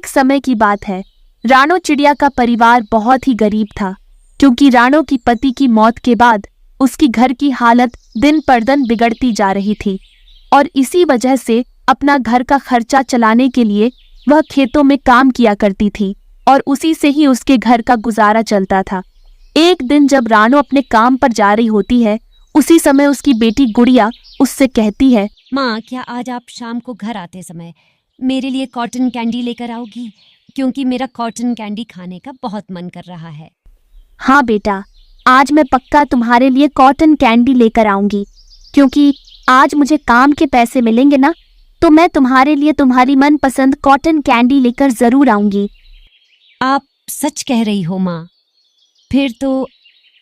एक समय की बात है। रानो चिड़िया का परिवार बहुत ही गरीब था, क्योंकि रानो की पति की मौत के बाद उसकी घर की हालत दिन पर दिन बिगड़ती जा रही थी और इसी वजह से अपना घर का खर्चा चलाने के लिए वह खेतों में काम किया करती थी और उसी से ही उसके घर का गुजारा चलता था। एक दिन जब रानो अपने काम पर जा रही होती है, उसी समय उसकी बेटी गुड़िया उससे कहती है, माँ, क्या आज आप शाम को घर आते समय मेरे लिए कॉटन कैंडी लेकर आओगी? क्योंकि मेरा कॉटन कैंडी खाने का बहुत मन कर रहा है। हाँ बेटा, आज मैं पक्का तुम्हारे लिए कॉटन कैंडी लेकर आऊंगी, क्योंकि आज मुझे काम के पैसे मिलेंगे ना, तो मैं तुम्हारे लिए तुम्हारी मनपसंद कॉटन कैंडी लेकर जरूर आऊंगी। आप सच कह रही हो माँ? फिर तो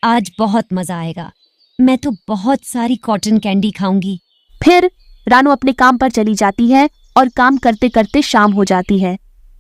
आज बहुत मजा आएगा। मैं तो बहुत सारी कॉटन कैंडी खाऊंगी। फिर रानो अपने काम पर चली जाती है और काम करते करते शाम हो जाती है।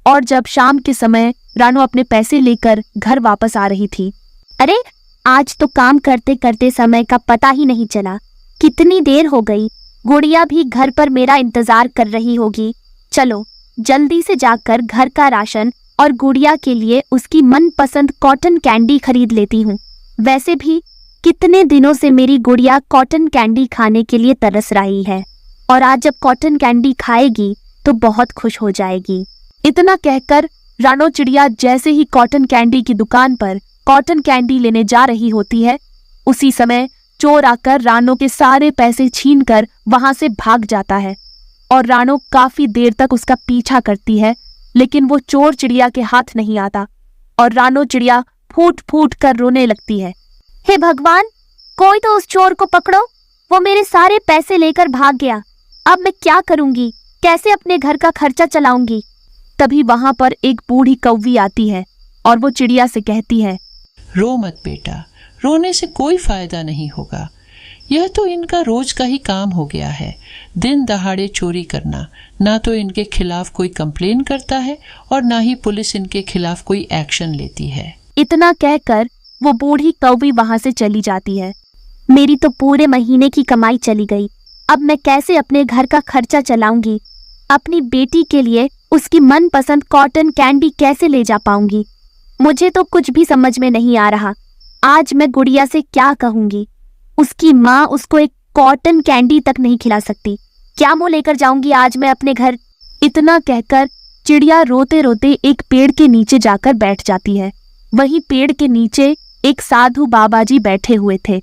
और जब शाम के समय रानो अपने पैसे लेकर घर वापस आ रही थी, अरे आज तो काम करते करते समय का पता ही नहीं चला, कितनी देर हो गई। गुड़िया भी घर पर मेरा इंतजार कर रही होगी। चलो जल्दी से जाकर घर का राशन और गुड़िया के लिए उसकी मनपसंद कॉटन कैंडी खरीद लेती हूँ। वैसे भी कितने दिनों से मेरी गुड़िया कॉटन कैंडी खाने के लिए तरस रही है और आज जब कॉटन कैंडी खाएगी तो बहुत खुश हो जाएगी। इतना कहकर रानो चिड़िया जैसे ही कॉटन कैंडी की दुकान पर कॉटन कैंडी लेने जा रही होती है, उसी समय चोर आकर रानो के सारे पैसे छीनकर वहां से भाग जाता है और रानो काफी देर तक उसका पीछा करती है, लेकिन वो चोर चिड़िया के हाथ नहीं आता और रानो चिड़िया फूट फूट कर रोने लगती है। हे भगवान, कोई तो उस चोर को पकड़ो, वो मेरे सारे पैसे लेकर भाग गया। अब मैं क्या करूंगी, कैसे अपने घर का खर्चा चलाऊंगी? तभी वहां पर एक बूढ़ी कौवी आती है और वो चिड़िया से कहती है, रो मत बेटा, रोने से कोई फायदा नहीं होगा। यह तो इनका रोज का ही काम हो गया है, दिन दहाड़े चोरी करना। ना तो इनके खिलाफ कोई कंप्लेन करता है और ना ही पुलिस इनके खिलाफ कोई एक्शन लेती है। इतना कहकर वो बूढ़ी कौवी वहां से चली जाती है। मेरी तो पूरे महीने की कमाई चली गई। अब मैं कैसे अपने घर का खर्चा चलाऊंगी? अपनी बेटी के लिए उसकी मनपसंद कॉटन कैंडी कैसे ले जा पाऊंगी? मुझे तो कुछ भी समझ में नहीं आ रहा। आज मैं गुड़िया से क्या कहूंगी? उसकी माँ उसको एक कॉटन कैंडी तक नहीं खिला सकती। क्या मुंह लेकर जाऊंगी आज मैं अपने घर? इतना कहकर चिड़िया रोते रोते एक पेड़ के नीचे जाकर बैठ जाती है। वहीं पेड़ के नीचे एक साधु बाबा जी बैठे हुए थे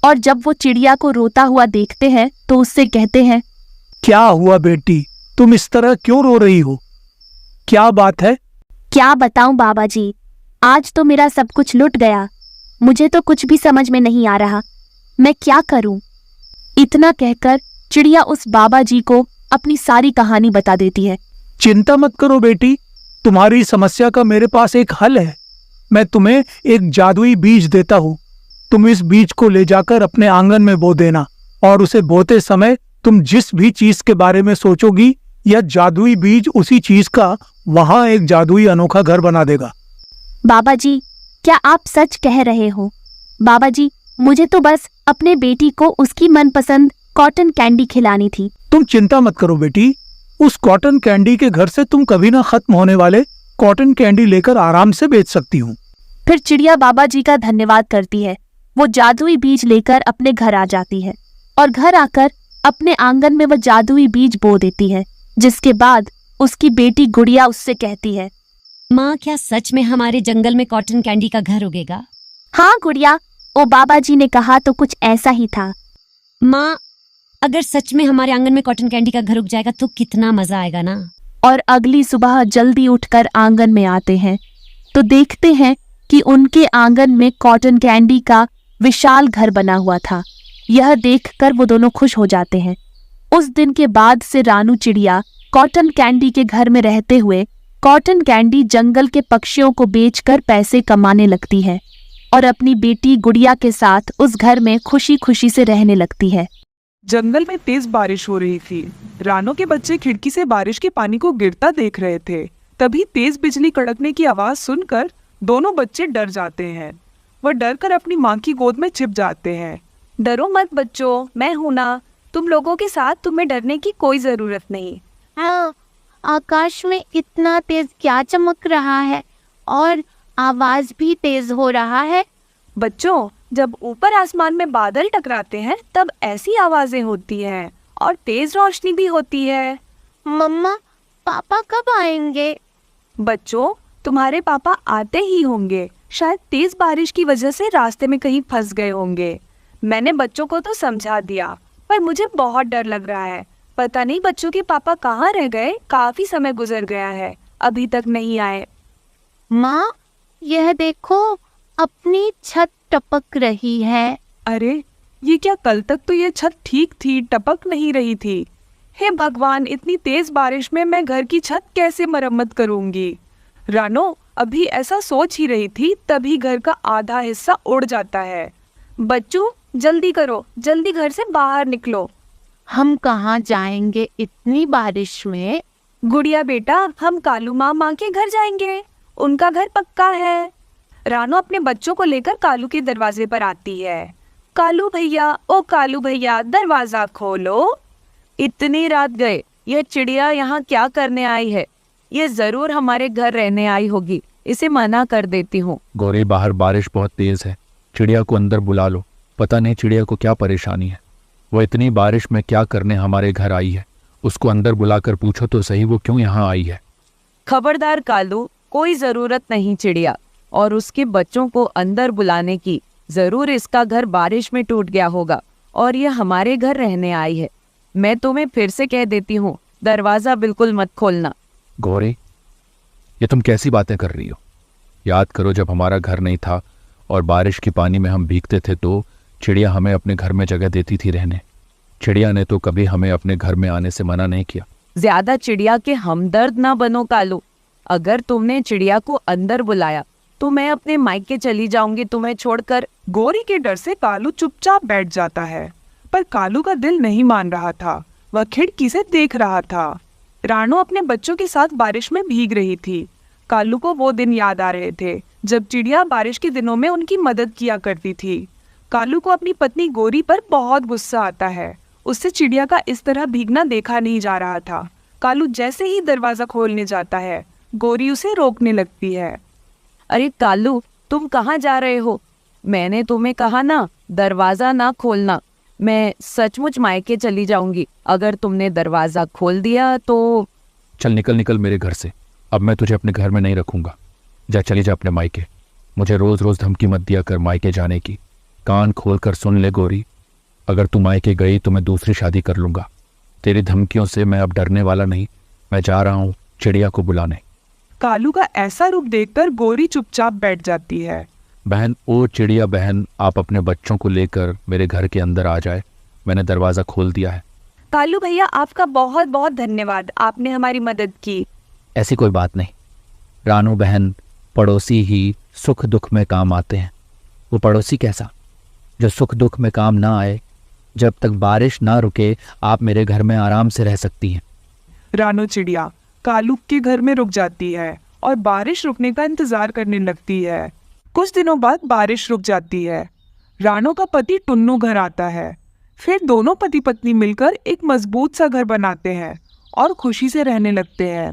और जब वो चिड़िया को रोता हुआ देखते हैं तो उससे कहते हैं, क्या हुआ बेटी, तुम इस तरह क्यों रो रही हो? क्या बात है? क्या बताऊं बाबा जी, आज तो मेरा सब कुछ लुट गया। मुझे तो कुछ भी समझ में नहीं आ रहा, मैं क्या करूं? इतना कहकर चिड़िया उस बाबा जी को अपनी सारी कहानी बता देती है। चिंता मत करो बेटी, तुम्हारी समस्या का मेरे पास एक हल है। मैं तुम्हें एक जादुई बीज देता हूँ। तुम इस बीज को ले जाकर अपने आंगन में बो देना और उसे बोते समय तुम जिस भी चीज के बारे में सोचोगी, यह जादुई बीज उसी चीज का वहां एक जादुई अनोखा घर बना देगा। बाबा जी, क्या आप सच कह रहे हो? बाबा जी, मुझे तो बस अपने बेटी को उसकी मनपसंद कॉटन कैंडी खिलानी थी। तुम चिंता मत करो बेटी, उस कॉटन कैंडी के घर से तुम कभी ना खत्म होने वाले कॉटन कैंडी लेकर आराम से बेच सकती हूँ। फिर चिड़िया बाबा जी का धन्यवाद करती है। वो जादुई बीज लेकर अपने घर आ जाती है और घर आकर अपने आंगन में वो जादुई बीज बो देती है, जिसके बाद उसकी बेटी गुड़िया उससे कहती है, माँ, क्या सच में हमारे जंगल में कॉटन कैंडी का घर उगेगा? हाँ गुड़िया, वो बाबा जी ने कहा तो कुछ ऐसा ही था। माँ, अगर सच में हमारे आंगन में कॉटन कैंडी का घर उग जाएगा तो कितना मजा आएगा ना। और अगली सुबह जल्दी उठकर आंगन में आते हैं तो देखते हैं कि उनके आंगन में कॉटन कैंडी का विशाल घर बना हुआ था। यह देखकर वो दोनों खुश हो जाते हैं। उस दिन के बाद से रानू चिड़िया कॉटन कैंडी के घर में रहते हुए कॉटन कैंडी जंगल के पक्षियों को बेचकर पैसे कमाने लगती है और अपनी बेटी गुड़िया के साथ उस घर में खुशी खुशी से रहने लगती है। जंगल में तेज बारिश हो रही थी। रानो के बच्चे खिड़की से बारिश के पानी को गिरता देख रहे थे। तभी तेज बिजली कड़कने की आवाज सुनकर दोनों बच्चे डर जाते हैं। वह डर कर अपनी माँ की गोद में छिप जाते हैं। डरो मत बच्चों, मैं हूं ना। तुम लोगों के साथ, तुम्हें डरने की कोई जरूरत नहीं। आकाश में इतना तेज क्या चमक रहा है और आवाज भी तेज हो रहा है। बच्चों, जब ऊपर आसमान में बादल टकराते हैं तब ऐसी आवाजें होती हैं और तेज रोशनी भी होती है। मम्मा, पापा कब आएंगे? बच्चों, तुम्हारे पापा आते ही होंगे। शायद तेज बारिश की वजह से रास्ते में कहीं फंस गए होंगे। मैंने बच्चों को तो समझा दिया, पर मुझे बहुत डर लग रहा है। पता नहीं बच्चों के पापा कहाँ रह गए। काफी समय गुजर गया है, अभी तक नहीं आए। माँ, यह देखो, अपनी छत टपक रही है। अरे, ये क्या? कल तक तो ये छत ठीक थी, टपक नहीं रही थी। हे भगवान, इतनी तेज बारिश में मैं घर की छत कैसे मरम्मत करूंगी? रानो अभी ऐसा सोच ही रही थी, तभी घर का आधा हिस्सा उड़ जाता है। बच्चों, जल्दी करो, जल्दी घर से बाहर निकलो। हम कहाँ जाएंगे इतनी बारिश में? गुड़िया बेटा, हम कालू माँ के घर जाएंगे। उनका घर पक्का है। रानो अपने बच्चों को लेकर कालू के दरवाजे पर आती है। कालू भैया, ओ कालू भैया, दरवाजा खोलो। इतनी रात गए, यह चिड़िया यहाँ क्या करने आई है? ये जरूर हमारे घर रहने आई होगी। इसे मना कर देती हूँ। गौरी, बाहर बारिश बहुत तेज है, चिड़िया को अंदर बुला लो। पता नहीं चिड़िया को क्या परेशानी है, वो इतनी बारिश में क्या करने हमारे घर आई है। उसको अंदर बुलाकर पूछो तो सही वो क्यों यहाँ आई है। खबरदार कालू, कोई जरूरत नहीं चिड़िया और उसके बच्चों को अंदर बुलाने की। जरूर इसका घर बारिश में टूट गया होगा और ये हमारे घर रहने आई है। मैं तुम्हें फिर से कह देती हूँ, दरवाजा बिल्कुल मत खोलना। गौरी, ये तुम कैसी बातें कर रही हो? याद करो, जब हमारा घर नहीं था और बारिश के पानी में हम भीगते थे तो चिड़िया हमें अपने घर में जगह देती थी रहने। चिड़िया ने तो कभी हमें अपने घर में आने से मना नहीं किया। ज्यादा चिड़िया के हमदर्द ना बनो कालू। अगर तुमने चिड़िया को अंदर बुलाया तो मैं अपने मायके चली जाऊंगी तुम्हें छोड़कर। गौरी के डर से कालू चुपचाप बैठ जाता है, पर कालू का दिल नहीं मान रहा था। वह खिड़की से देख रहा था। रानो अपने बच्चों के साथ बारिश में भीग रही थी। कालू को वो दिन याद आ रहे थे जब चिड़िया बारिश के दिनों में उनकी मदद किया करती थी। कालू को अपनी पत्नी गौरी पर बहुत गुस्सा आता है। उससे चिड़िया का इस तरह भीगना देखा नहीं जा रहा था। कालू जैसे ही दरवाजा खोलने जाता है, गौरी उसे रोकने लगती है। अरे कालू, तुम कहाँ जा रहे हो? मैंने तुम्हें कहा ना, दरवाजा ना खोलना। मैं सचमुच मायके चली जाऊंगी। अगर तुमने दरवाजा खोल दिया तो। चल निकल निकल मेरे घर से। अब मैं तुझे अपने घर में नहीं रखूंगा। जा, चली जा अपने मायके। मुझे रोज रोज धमकी मत दिया कर मायके जाने की। कान खोल कर सुन ले गौरी, अगर तू मायके गई तो मैं दूसरी शादी कर लूंगा। तेरी धमकियों से मैं अब डरने वाला नहीं। मैं जा रहा हूँ चिड़िया को बुलाने। कालू का ऐसा रूप देखकर गौरी चुपचाप बैठ जाती है। बहन, ओ चिड़िया बहन, आप अपने बच्चों को लेकर मेरे घर के अंदर आ जाए। मैंने दरवाज़ा खोल दिया है। कालू भैया, आपका बहुत बहुत धन्यवाद, आपने हमारी मदद की। ऐसी कोई बात नहीं रानू बहन, पड़ोसी ही सुख दुख में काम आते हैं। वो पड़ोसी कैसा जो सुख दुख में काम ना आए? जब तक बारिश ना रुके आप मेरे घर में आराम से रह सकती हैं। रानो चिड़िया कालू के घर में रुक जाती है और बारिश रुकने का इंतजार करने लगती है। कुछ दिनों बाद बारिश रुक जाती है। रानो का पति टुन्नू घर आता है। फिर दोनों पति पत्नी मिलकर एक मजबूत सा घर बनाते हैं और खुशी से रहने लगते हैं।